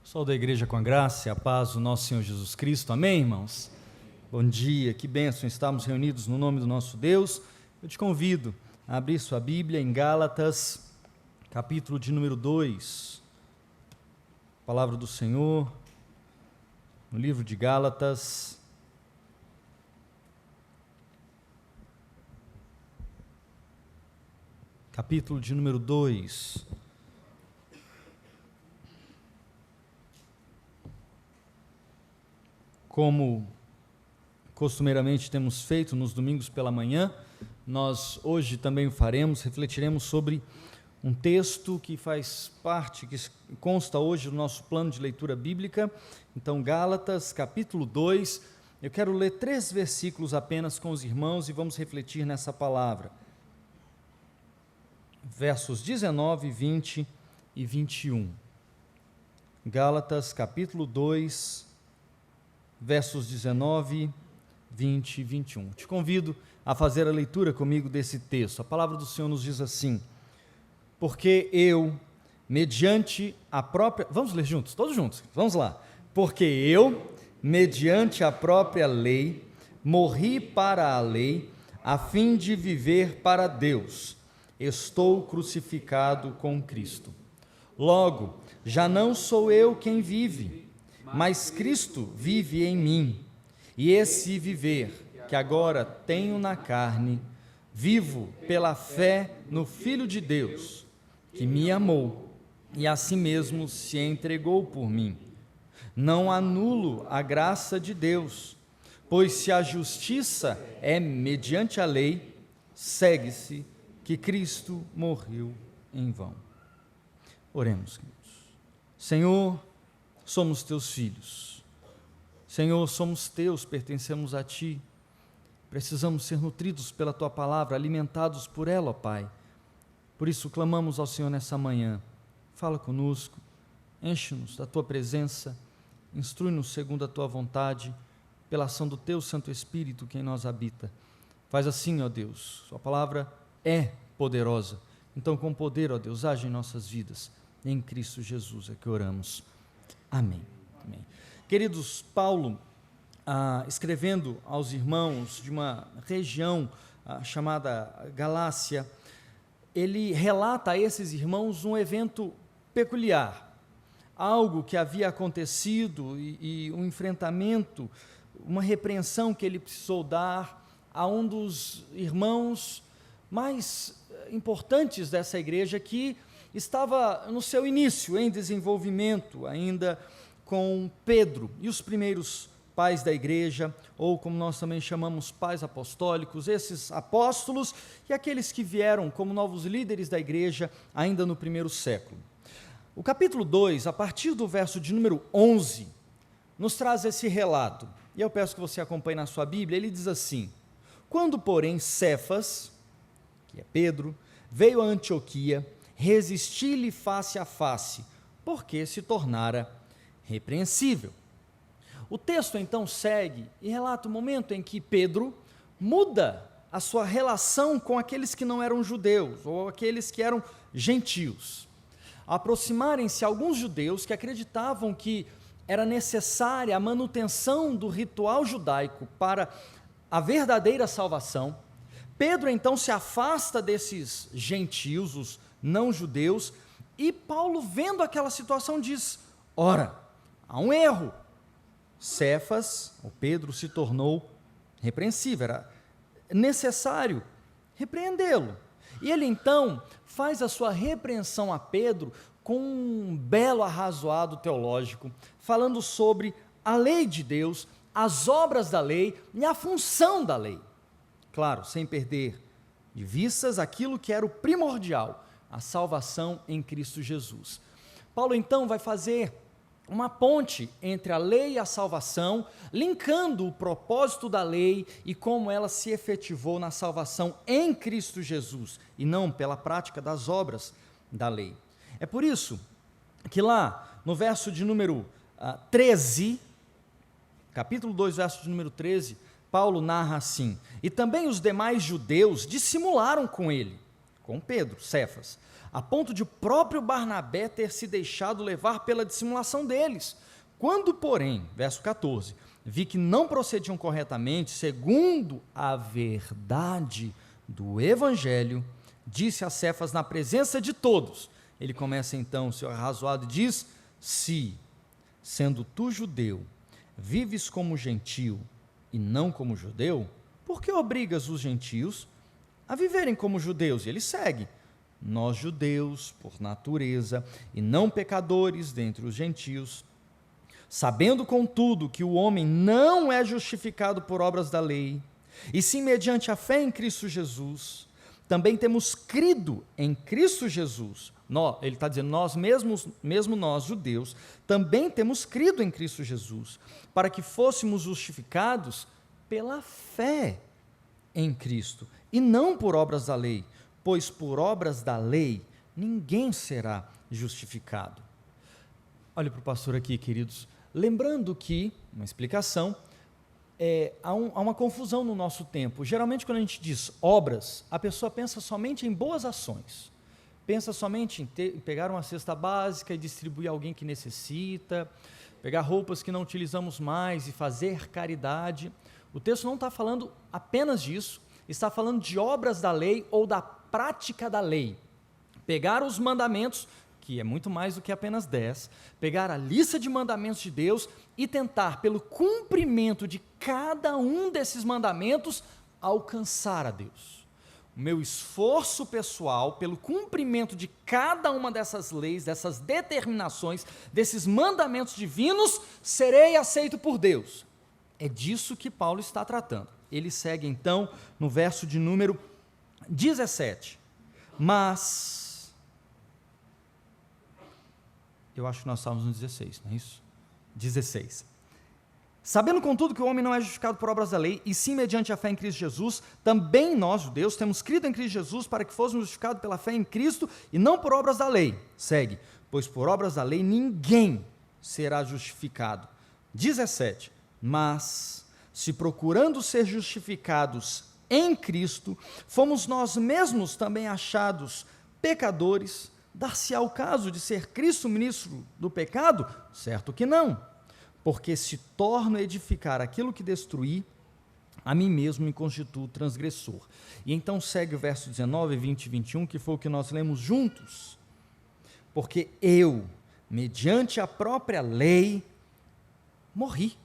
Pessoal da igreja, com a graça e a paz do nosso Senhor Jesus Cristo, amém, irmãos? Bom dia, que bênção estarmos reunidos no nome do nosso Deus. Eu te convido a abrir sua Bíblia em Gálatas, capítulo de número 2, palavra do Senhor, no livro de Gálatas, capítulo de número 2. Como costumeiramente temos feito nos domingos pela manhã, nós hoje também o faremos, refletiremos sobre um texto que faz parte, que consta hoje do nosso plano de leitura bíblica. Então, Gálatas, capítulo 2, eu quero ler 3 versículos apenas com os irmãos e vamos refletir nessa palavra. Versos 19, 20 e 21. Gálatas, capítulo 2, versos 19, 20 e 21. Te convido a fazer a leitura comigo desse texto. A palavra do Senhor nos diz assim: porque eu, mediante a própria... Vamos ler juntos, todos juntos, vamos lá. Porque eu, mediante a própria lei, morri para a lei, a fim de viver para Deus. Estou crucificado com Cristo. Logo, já não sou eu quem vive, mas Cristo vive em mim, e esse viver que agora tenho na carne, vivo pela fé no Filho de Deus, que me amou e a si mesmo se entregou por mim. Não anulo a graça de Deus, pois se a justiça é mediante a lei, segue-se que Cristo morreu em vão. Oremos, queridos. Senhor, somos teus filhos, Senhor, somos teus, pertencemos a ti, precisamos ser nutridos pela tua palavra, alimentados por ela, ó Pai. Por isso clamamos ao Senhor nessa manhã. Fala conosco, enche-nos da tua presença, instrui-nos segundo a tua vontade, pela ação do teu Santo Espírito que em nós habita. Faz assim, ó Deus, sua palavra é poderosa, então com poder, ó Deus, age em nossas vidas, em Cristo Jesus é que oramos. Amém. Amém. Queridos, Paulo, escrevendo aos irmãos de uma região chamada Galácia, ele relata a esses irmãos um evento peculiar, algo que havia acontecido e um enfrentamento, uma repreensão que ele precisou dar a um dos irmãos mais importantes dessa igreja, que estava no seu início, em desenvolvimento, ainda com Pedro e os primeiros pais da igreja, ou como nós também chamamos pais apostólicos, esses apóstolos e aqueles que vieram como novos líderes da igreja ainda no primeiro século. O capítulo 2, a partir do verso de número 11, nos traz esse relato, e eu peço que você acompanhe na sua Bíblia. Ele diz assim: quando, porém, Cefas, que é Pedro, veio a Antioquia, resisti-lhe face a face, porque se tornara repreensível. O texto então segue e relata o momento em que Pedro muda a sua relação com aqueles que não eram judeus, ou aqueles que eram gentios. Aproximarem-se alguns judeus que acreditavam que era necessária a manutenção do ritual judaico para a verdadeira salvação. Pedro então se afasta desses gentios, os não-judeus, e Paulo, vendo aquela situação, diz: ora, há um erro. Cefas, ou Pedro, se tornou repreensível, era necessário repreendê-lo. E ele então faz a sua repreensão a Pedro com um belo arrazoado teológico, falando sobre a lei de Deus, as obras da lei e a função da lei. Claro, sem perder de vistas aquilo que era o primordial, a salvação em Cristo Jesus. Paulo então vai fazer uma ponte entre a lei e a salvação, linkando o propósito da lei e como ela se efetivou na salvação em Cristo Jesus, e não pela prática das obras da lei. É por isso que lá no verso de número 13, capítulo 2, verso de número 13, Paulo narra assim: e também os demais judeus dissimularam com ele, com Pedro, Cefas, a ponto de o próprio Barnabé ter se deixado levar pela dissimulação deles. Quando, porém, verso 14, vi que não procediam corretamente, segundo a verdade do Evangelho, disse a Cefas na presença de todos. Ele começa então o seu arrazoado e diz: se, sendo tu judeu, vives como gentio e não como judeu, por que obrigas os gentios a viverem como judeus? E ele segue: nós judeus, por natureza, e não pecadores dentre os gentios, sabendo contudo que o homem não é justificado por obras da lei, e sim mediante a fé em Cristo Jesus, também temos crido em Cristo Jesus. Ele está dizendo, nós mesmos, mesmo nós, judeus, também temos crido em Cristo Jesus, para que fôssemos justificados pela fé em Cristo, e não por obras da lei, pois por obras da lei ninguém será justificado. Olhe para o pastor aqui, queridos, lembrando que, uma explicação, há uma confusão no nosso tempo. Geralmente, quando a gente diz obras, a pessoa pensa somente em boas ações, pensa somente em pegar uma cesta básica e distribuir a alguém que necessita, pegar roupas que não utilizamos mais e fazer caridade. O texto não está falando apenas disso, está falando de obras da lei ou da prática da lei. Pegar os mandamentos, que é muito mais do que apenas 10, pegar a lista de mandamentos de Deus e tentar, pelo cumprimento de cada um desses mandamentos, alcançar a Deus. O meu esforço pessoal, pelo cumprimento de cada uma dessas leis, dessas determinações, desses mandamentos divinos, serei aceito por Deus. É disso que Paulo está tratando. Ele segue então no verso de número 17. Mas, eu acho que nós estávamos no 16, não é isso? 16. Sabendo, contudo, que o homem não é justificado por obras da lei, e sim mediante a fé em Cristo Jesus, também nós, judeus, temos crido em Cristo Jesus para que fôssemos justificados pela fé em Cristo e não por obras da lei. Segue. Pois por obras da lei ninguém será justificado. 17. Mas, se procurando ser justificados em Cristo, fomos nós mesmos também achados pecadores, dar-se-á o caso de ser Cristo ministro do pecado? Certo que não, porque se torno a edificar aquilo que destruí, a mim mesmo me constituo transgressor. E então segue o verso 19, 20 e 21, que foi o que nós lemos juntos. Porque eu, mediante a própria lei, morri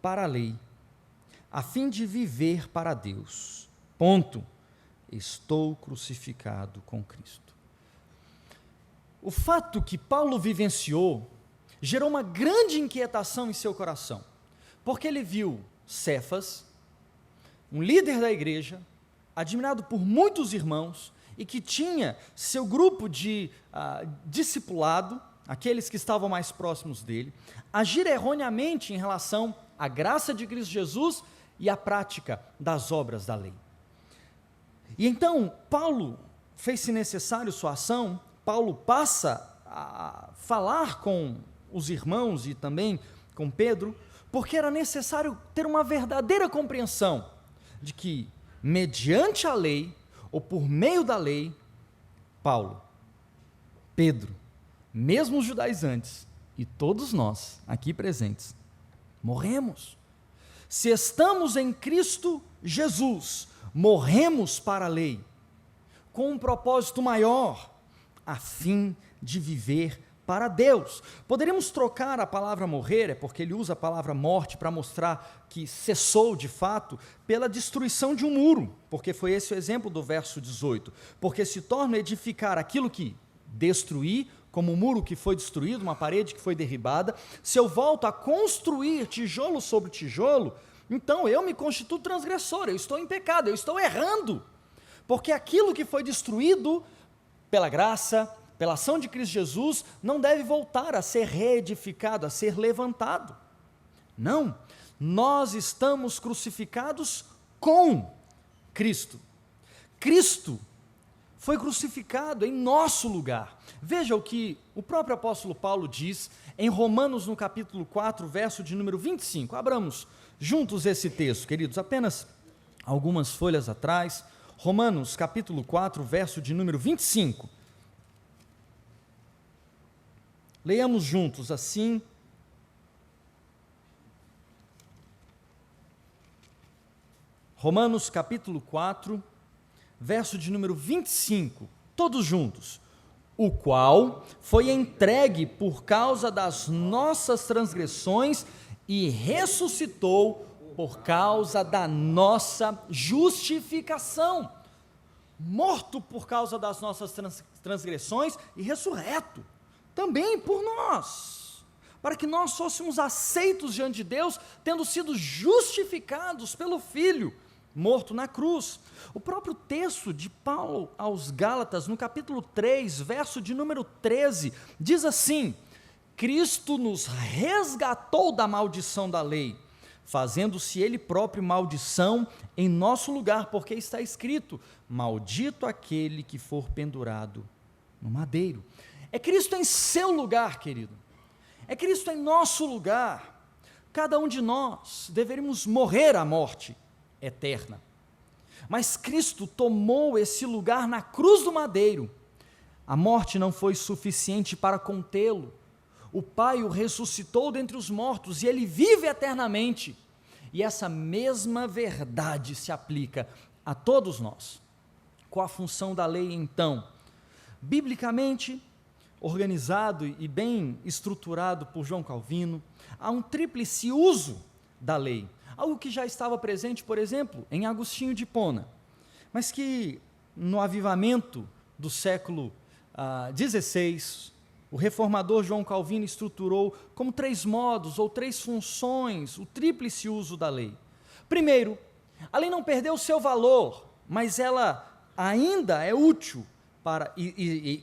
para a lei, a fim de viver para Deus. Ponto. Estou crucificado com Cristo. O fato que Paulo vivenciou gerou uma grande inquietação em seu coração, porque ele viu Cefas, um líder da igreja, admirado por muitos irmãos, e que tinha seu grupo de discipulado, aqueles que estavam mais próximos dele, agir erroneamente em relação à graça de Cristo Jesus e à prática das obras da lei. E então, Paulo fez-se necessário sua ação. Paulo passa a falar com os irmãos e também com Pedro, porque era necessário ter uma verdadeira compreensão de que, mediante a lei, ou por meio da lei, Paulo, Pedro, mesmo os judaizantes e todos nós aqui presentes, morremos. Se estamos em Cristo Jesus, morremos para a lei, com um propósito maior, a fim de viver para Deus. Poderíamos trocar a palavra morrer, porque ele usa a palavra morte para mostrar que cessou de fato, pela destruição de um muro, porque foi esse o exemplo do verso 18, porque se torna edificar aquilo que destruí, como um muro que foi destruído, uma parede que foi derribada. Se eu volto a construir tijolo sobre tijolo, então eu me constituo transgressor, eu estou em pecado, eu estou errando, porque aquilo que foi destruído pela graça, pela ação de Cristo Jesus, não deve voltar a ser reedificado, a ser levantado. Não, nós estamos crucificados com Cristo. Cristo foi crucificado em nosso lugar. Veja o que o próprio apóstolo Paulo diz em Romanos, no capítulo 4, verso de número 25. Abramos juntos esse texto, queridos, apenas algumas folhas atrás. Romanos capítulo 4, verso de número 25. Leiamos juntos assim. Romanos capítulo 4, verso de número 25, todos juntos. O qual foi entregue por causa das nossas transgressões e ressuscitou por causa da nossa justificação. Morto por causa das nossas transgressões e ressurreto também por nós, para que nós fôssemos aceitos diante de Deus, tendo sido justificados pelo Filho, morto na cruz. O próprio texto de Paulo aos Gálatas, no capítulo 3, verso de número 13, diz assim: Cristo nos resgatou da maldição da lei, fazendo-se ele próprio maldição em nosso lugar, porque está escrito: maldito aquele que for pendurado no madeiro. É Cristo em seu lugar, querido, é Cristo em nosso lugar. Cada um de nós deveríamos morrer à morte eterna, mas Cristo tomou esse lugar na cruz do madeiro. A morte não foi suficiente para contê-lo. O Pai o ressuscitou dentre os mortos e ele vive eternamente. E essa mesma verdade se aplica a todos nós. Qual a função da lei, então? Biblicamente organizado e bem estruturado por João Calvino, há um tríplice uso da lei. Algo que já estava presente, por exemplo, em Agostinho de Hipona, mas que no avivamento do século XVI, o reformador João Calvino estruturou como 3 modos ou 3 funções, o tríplice uso da lei. Primeiro, a lei não perdeu o seu valor, mas ela ainda é útil,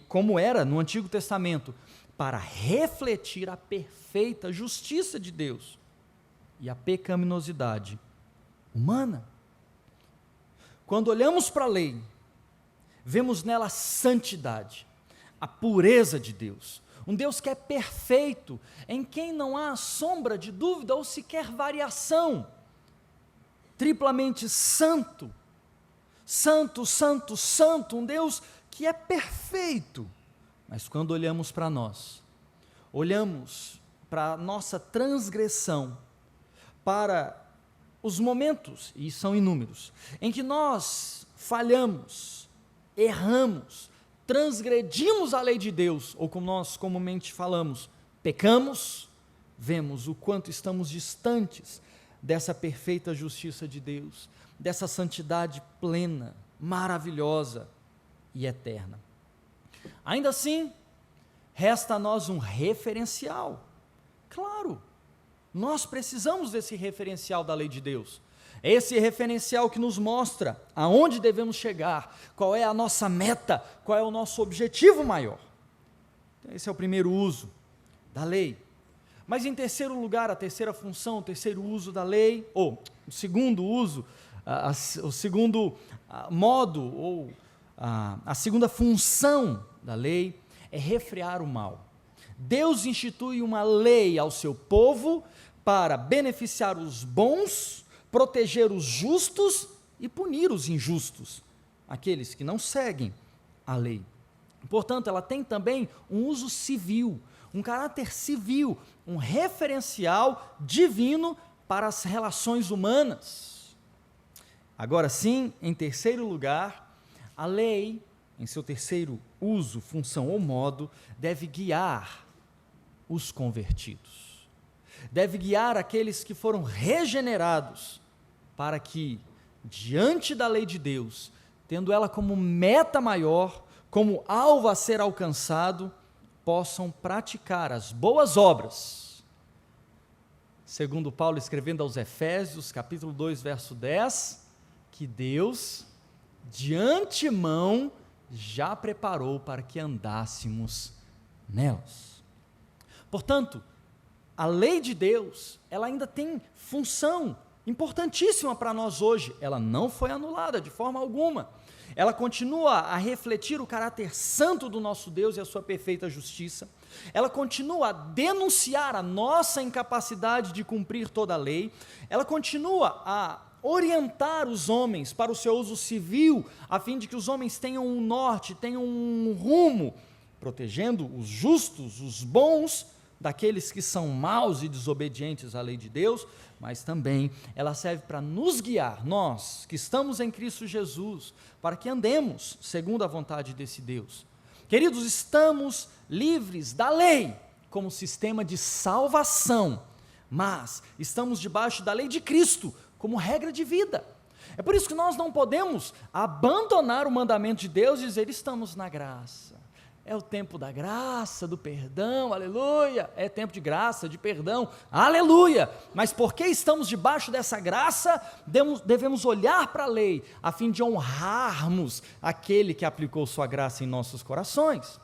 como era no Antigo Testamento, para refletir a perfeita justiça de Deus e a pecaminosidade humana. Quando olhamos para a lei, vemos nela a santidade, a pureza de Deus, um Deus que é perfeito, em quem não há sombra de dúvida ou sequer variação, triplamente santo, santo, santo, santo, um Deus que é perfeito. Mas quando olhamos para nós, olhamos para a nossa transgressão, para os momentos, e são inúmeros, em que nós falhamos, erramos, transgredimos a lei de Deus, ou como nós comumente falamos, pecamos, vemos o quanto estamos distantes dessa perfeita justiça de Deus, dessa santidade plena, maravilhosa e eterna. Ainda assim, resta a nós um referencial. Claro, nós precisamos desse referencial da lei de Deus. É esse referencial que nos mostra aonde devemos chegar, qual é a nossa meta, qual é o nosso objetivo maior. Então, esse é o primeiro uso da lei. Mas em terceiro lugar, a terceira função, o terceiro uso da lei, ou o segundo uso, o segundo modo, ou a segunda função da lei é refrear o mal. Deus institui uma lei ao seu povo para beneficiar os bons, proteger os justos e punir os injustos, aqueles que não seguem a lei. Portanto, ela tem também um uso civil, um caráter civil, um referencial divino para as relações humanas. Agora sim, em terceiro lugar, a lei, em seu terceiro uso, função ou modo, deve guiar os convertidos. Deve guiar aqueles que foram regenerados, para que, diante da lei de Deus, tendo ela como meta maior, como alvo a ser alcançado, possam praticar as boas obras. Segundo Paulo escrevendo aos Efésios, capítulo 2, verso 10, que Deus, de antemão, já preparou para que andássemos nelas. Portanto, a lei de Deus, ela ainda tem função importantíssima para nós hoje. Ela não foi anulada de forma alguma. Ela continua a refletir o caráter santo do nosso Deus e a sua perfeita justiça. Ela continua a denunciar a nossa incapacidade de cumprir toda a lei. Ela continua a orientar os homens para o seu uso civil, a fim de que os homens tenham um norte, tenham um rumo, protegendo os justos, os bons, daqueles que são maus e desobedientes à lei de Deus, mas também ela serve para nos guiar, nós que estamos em Cristo Jesus, para que andemos segundo a vontade desse Deus. Queridos, estamos livres da lei como sistema de salvação, mas estamos debaixo da lei de Cristo como regra de vida. É por isso que nós não podemos abandonar o mandamento de Deus e dizer: estamos na graça. É o tempo da graça, do perdão, aleluia, é tempo de graça, de perdão, aleluia, mas porque estamos debaixo dessa graça, devemos olhar para a lei, a fim de honrarmos aquele que aplicou sua graça em nossos corações.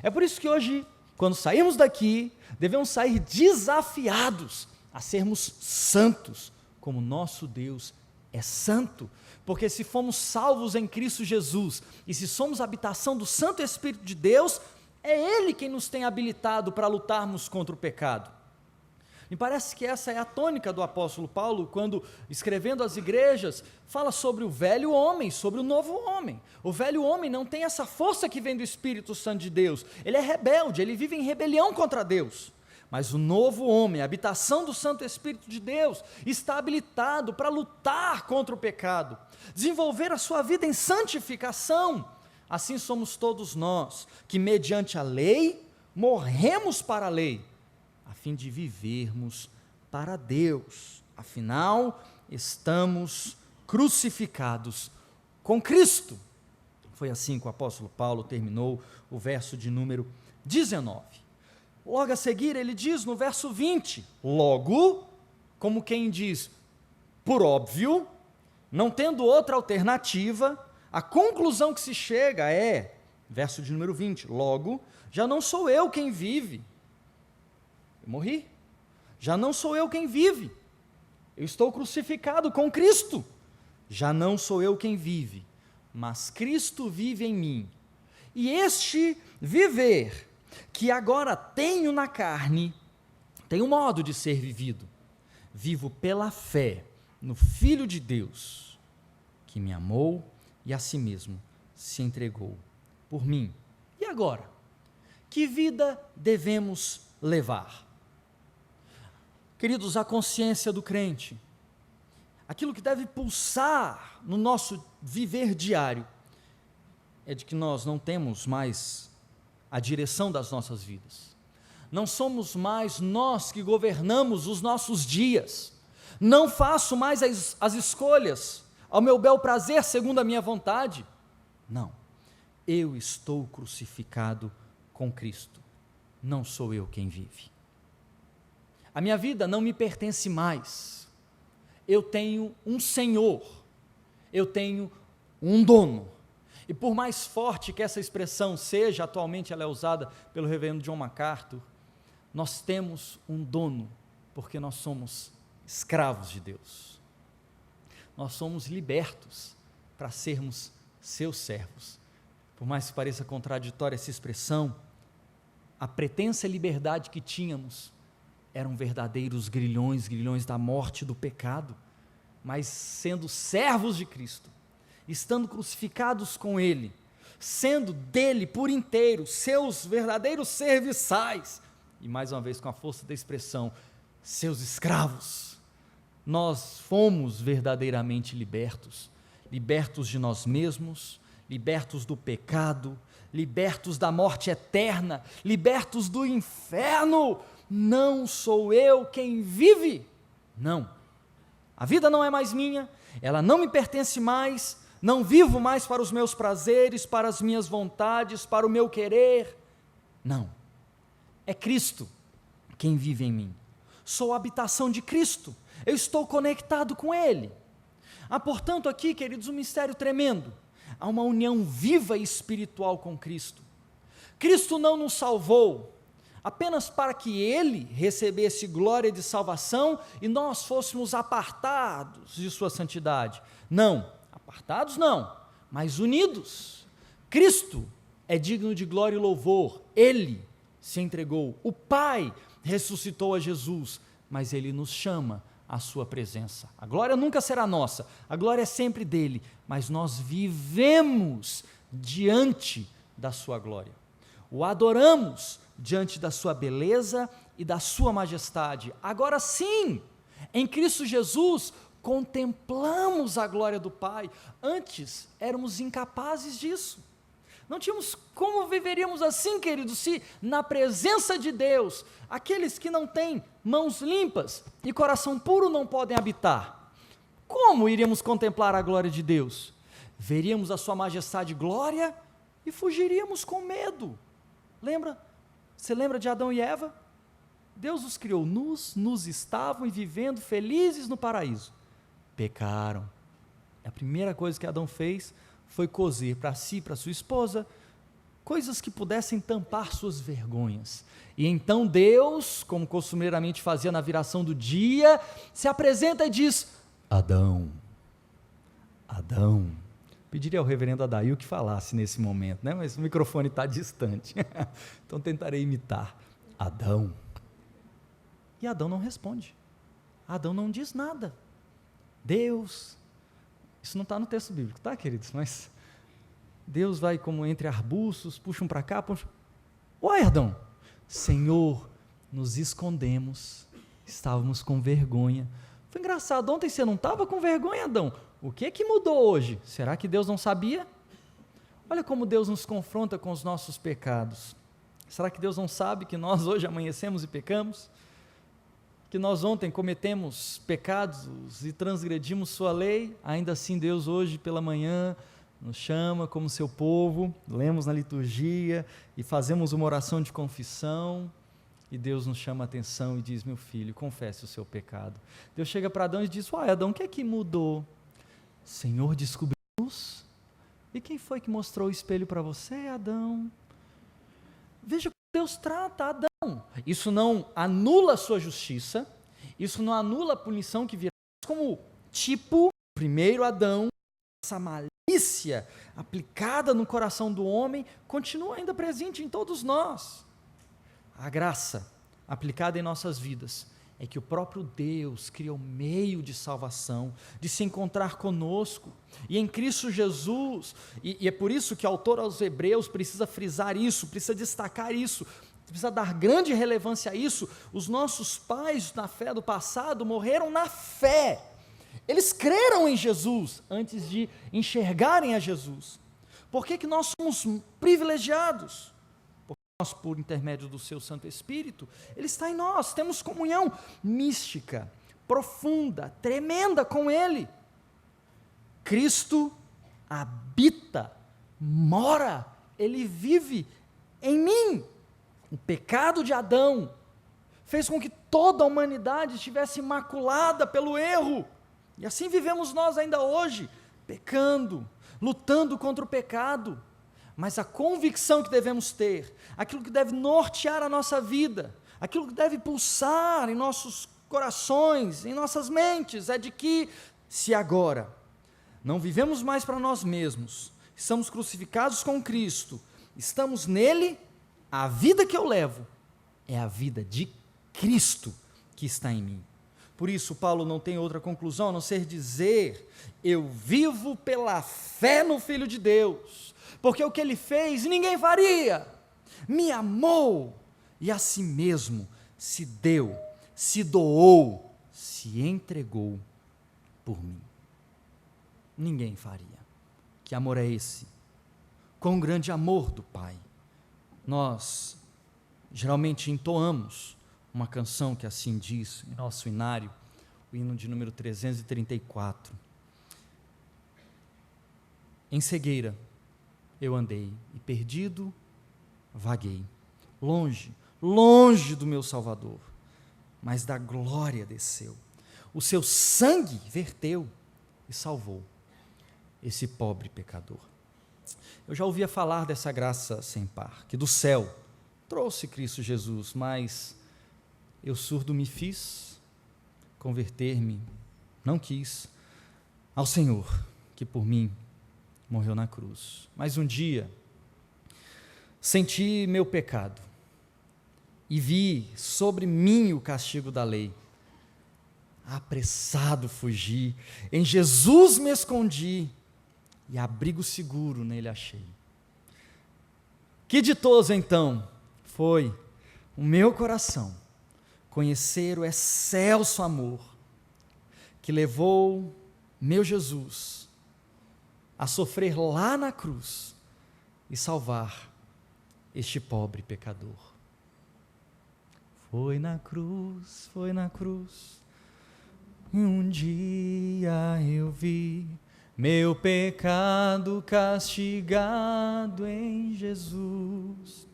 É por isso que hoje, quando sairmos daqui, devemos sair desafiados a sermos santos, como nosso Deus é santo, porque se fomos salvos em Cristo Jesus, e se somos habitação do Santo Espírito de Deus, é Ele quem nos tem habilitado para lutarmos contra o pecado. Me parece que essa é a tônica do apóstolo Paulo, quando escrevendo às igrejas, fala sobre o velho homem, sobre o novo homem. O velho homem não tem essa força que vem do Espírito Santo de Deus, ele é rebelde, ele vive em rebelião contra Deus. Mas o novo homem, a habitação do Santo Espírito de Deus, está habilitado para lutar contra o pecado, desenvolver a sua vida em santificação. Assim somos todos nós, que mediante a lei, morremos para a lei, a fim de vivermos para Deus. Afinal, estamos crucificados com Cristo. Foi assim que o apóstolo Paulo terminou o verso de número 19. Logo a seguir ele diz no verso 20, logo, como quem diz, por óbvio, não tendo outra alternativa, a conclusão que se chega é, verso de número 20, logo, já não sou eu quem vive, eu morri, já não sou eu quem vive, eu estou crucificado com Cristo, já não sou eu quem vive, mas Cristo vive em mim, e este viver que agora tenho na carne, tem um modo de ser vivido, vivo pela fé no Filho de Deus, que me amou e a si mesmo se entregou por mim. E agora, que vida devemos levar? Queridos, a consciência do crente, aquilo que deve pulsar no nosso viver diário, é de que nós não temos mais a direção das nossas vidas, não somos mais nós que governamos os nossos dias, não faço mais as escolhas ao meu bel prazer segundo a minha vontade, não, eu estou crucificado com Cristo, não sou eu quem vive, a minha vida não me pertence mais, eu tenho um Senhor, eu tenho um dono. E por mais forte que essa expressão seja, atualmente ela é usada pelo reverendo John MacArthur, nós temos um dono, porque nós somos escravos de Deus. Nós somos libertos para sermos seus servos. Por mais que pareça contraditória essa expressão, a pretensa liberdade que tínhamos eram verdadeiros grilhões da morte e do pecado, mas sendo servos de Cristo, estando crucificados com Ele, sendo dele por inteiro, seus verdadeiros serviçais, e mais uma vez com a força da expressão, seus escravos, nós fomos verdadeiramente libertos, libertos de nós mesmos, libertos do pecado, libertos da morte eterna, libertos do inferno. Não sou eu quem vive, não, a vida não é mais minha, ela não me pertence mais, não vivo mais para os meus prazeres, para as minhas vontades, para o meu querer, não, é Cristo quem vive em mim, sou a habitação de Cristo, eu estou conectado com Ele. Há portanto aqui, queridos, um mistério tremendo, há uma união viva e espiritual com Cristo. Cristo não nos salvou apenas para que Ele recebesse glória de salvação e nós fôssemos apartados de sua santidade, não, apartados não, mas unidos. Cristo é digno de glória e louvor, Ele se entregou, o Pai ressuscitou a Jesus, mas Ele nos chama a sua presença. A glória nunca será nossa, a glória é sempre dele, mas nós vivemos diante da sua glória. O adoramos diante da sua beleza e da sua majestade. Agora sim, em Cristo Jesus, contemplamos a glória do Pai. Antes éramos incapazes disso. Não tínhamos como viveríamos assim, queridos, se na presença de Deus, aqueles que não têm mãos limpas e coração puro não podem habitar. Como iríamos contemplar a glória de Deus? Veríamos a sua majestade e glória e fugiríamos com medo. Lembra? Você lembra de Adão e Eva? Deus os criou nus estavam e vivendo felizes no paraíso. Pecaram. A primeira coisa que Adão fez foi cozer para si, para sua esposa, coisas que pudessem tampar suas vergonhas. E então Deus, como costumeiramente fazia na viração do dia, se apresenta e diz: Adão, Adão. Pediria ao reverendo Adail que falasse nesse momento, né? Mas o microfone está distante, então tentarei imitar. Adão. E Adão não responde. Adão não diz nada. Deus, isso não está no texto bíblico, tá, queridos? Mas Deus vai como entre arbustos, puxa um para cá, puxa. Uai, Adão, Senhor, nos escondemos, estávamos com vergonha. Foi engraçado, ontem você não estava com vergonha, Adão? O que mudou hoje? Será que Deus não sabia? Olha como Deus nos confronta com os nossos pecados. Será que Deus não sabe que nós hoje amanhecemos e pecamos? Que nós ontem cometemos pecados e transgredimos sua lei? Ainda assim Deus hoje pela manhã nos chama como seu povo, lemos na liturgia e fazemos uma oração de confissão, e Deus nos chama a atenção e diz: meu filho, confesse o seu pecado. Deus chega para Adão e diz: uai, Adão, o que mudou? Senhor, descobrimos. E quem foi que mostrou o espelho para você, Adão? Veja como Deus trata Adão. Isso não anula a sua justiça, isso não anula a punição que virá, como tipo, primeiro Adão, essa malícia aplicada no coração do homem, continua ainda presente em todos nós. A graça aplicada em nossas vidas é que o próprio Deus criou meio de salvação, de se encontrar conosco, e em Cristo Jesus, e é por isso que o autor aos Hebreus precisa frisar isso, precisa destacar isso, precisa dar grande relevância a isso. Os nossos pais na fé do passado morreram na fé, eles creram em Jesus antes de enxergarem a Jesus. Por que nós somos privilegiados? Nós, por intermédio do seu Santo Espírito, Ele está em nós, temos comunhão mística, profunda, tremenda com Ele. Cristo habita, mora, Ele vive em mim. O pecado de Adão fez com que toda a humanidade estivesse imaculada pelo erro, e assim vivemos nós ainda hoje, pecando, lutando contra o pecado. Mas a convicção que devemos ter, aquilo que deve nortear a nossa vida, aquilo que deve pulsar em nossos corações, em nossas mentes, é de que, se agora não vivemos mais para nós mesmos, estamos crucificados com Cristo, estamos nele, a vida que eu levo é a vida de Cristo que está em mim. Por isso, Paulo não tem outra conclusão a não ser dizer: eu vivo pela fé no Filho de Deus, porque o que ele fez ninguém faria, me amou e a si mesmo se deu, se doou, se entregou por mim. Ninguém faria. Que amor é esse? Quão grande amor do Pai. Nós geralmente entoamos uma canção que assim diz em nosso hinário, o hino de número 334. Em cegueira eu andei e perdido vaguei, longe, longe do meu Salvador, mas da glória desceu, o seu sangue verteu e salvou esse pobre pecador. Eu já ouvia falar dessa graça sem par, que do céu trouxe Cristo Jesus, mas eu surdo me fiz, converter-me não quis ao Senhor, que por mim morreu na cruz. Mas um dia senti meu pecado e vi sobre mim o castigo da lei. apressado fugi, em Jesus me escondi, e abrigo seguro nele achei. Que ditoso então foi o meu coração conhecer o excelso amor que levou meu Jesus a sofrer lá na cruz e salvar este pobre pecador. Foi na cruz, um dia eu vi meu pecado castigado em Jesus.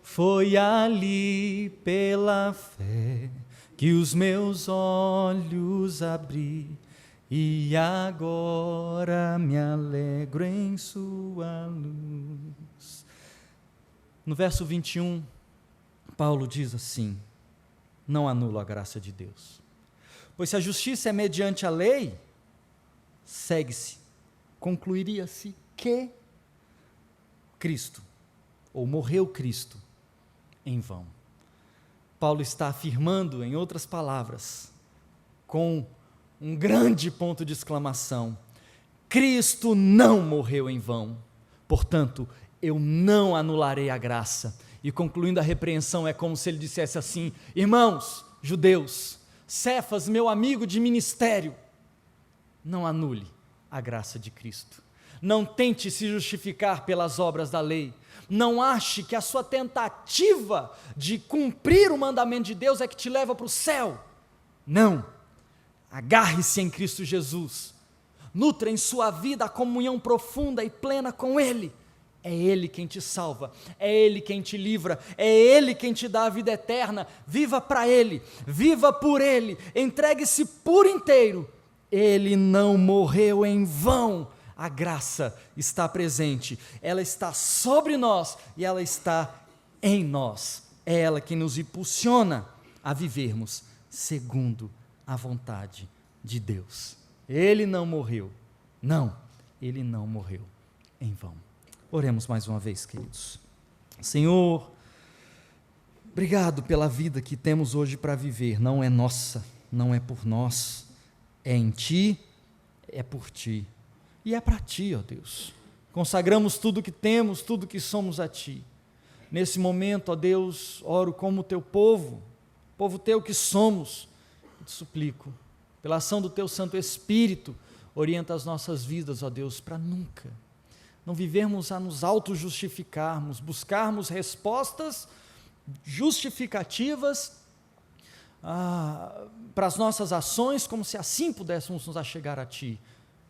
Foi ali pela fé que os meus olhos abri, e agora me alegro em sua luz. No verso 21, Paulo diz assim: não anulo a graça de Deus, pois se a justiça é mediante a lei, segue-se, concluiria-se que Cristo, ou morreu Cristo, em vão. Paulo está afirmando, em outras palavras, com um grande ponto de exclamação: Cristo não morreu em vão, portanto, eu não anularei a graça. E concluindo a repreensão, é como se ele dissesse assim: irmãos judeus, Cefas, meu amigo de ministério, não anule a graça de Cristo. Não tente se justificar pelas obras da lei. Não ache que a sua tentativa de cumprir o mandamento de Deus é que te leva para o céu. Não. Agarre-se em Cristo Jesus. Nutra em sua vida a comunhão profunda e plena com Ele. É Ele quem te salva, é Ele quem te livra, é Ele quem te dá a vida eterna. Viva para Ele, viva por Ele, entregue-se por inteiro. Ele não morreu em vão. A graça está presente, ela está sobre nós e ela está em nós. É ela que nos impulsiona a vivermos segundo a vontade de Deus. Ele não morreu, não, Ele não morreu em vão. Oremos mais uma vez, queridos. Senhor, obrigado pela vida que temos hoje para viver. Não é nossa, não é por nós, é em Ti, é por Ti. E é para Ti, ó Deus. Consagramos tudo que temos, tudo que somos a Ti. Nesse momento, ó Deus, oro como Teu povo Teu que somos. Te suplico, pela ação do Teu Santo Espírito, orienta as nossas vidas, ó Deus, para nunca não vivermos a nos auto-justificarmos, buscarmos respostas justificativas para as nossas ações, como se assim pudéssemos nos achegar a Ti.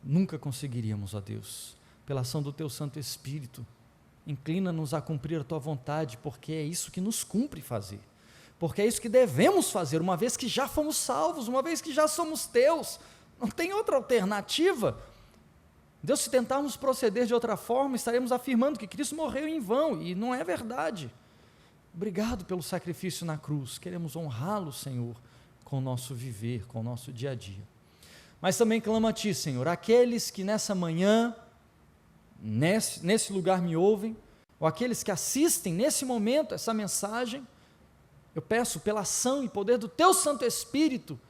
Nunca conseguiríamos, ó Deus. Pela ação do Teu Santo Espírito, inclina-nos a cumprir a Tua vontade, porque é isso que nos cumpre fazer, porque é isso que devemos fazer, uma vez que já fomos salvos, uma vez que já somos Teus, não tem outra alternativa. Deus, se tentarmos proceder de outra forma, estaremos afirmando que Cristo morreu em vão, e não é verdade. Obrigado pelo sacrifício na cruz, queremos honrá-lo, Senhor, com o nosso viver, com o nosso dia a dia. Mas também clamo a Ti, Senhor, aqueles que nessa manhã, nesse lugar me ouvem, ou aqueles que assistem nesse momento essa mensagem, eu peço pela ação e poder do Teu Santo Espírito,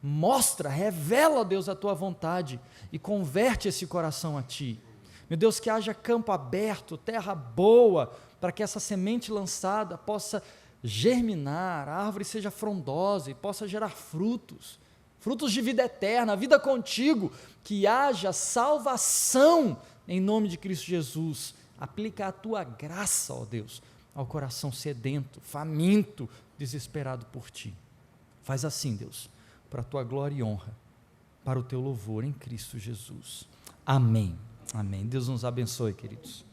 mostra, revela, Deus, a Tua vontade e converte esse coração a Ti. Meu Deus, que haja campo aberto, terra boa, para que essa semente lançada possa germinar, a árvore seja frondosa e possa gerar frutos de vida eterna, vida contigo, que haja salvação em nome de Cristo Jesus. Aplica a Tua graça, ó Deus, ao coração sedento, faminto, desesperado por Ti. Faz assim, Deus, para a Tua glória e honra, para o Teu louvor em Cristo Jesus. Amém. Amém. Deus nos abençoe, queridos.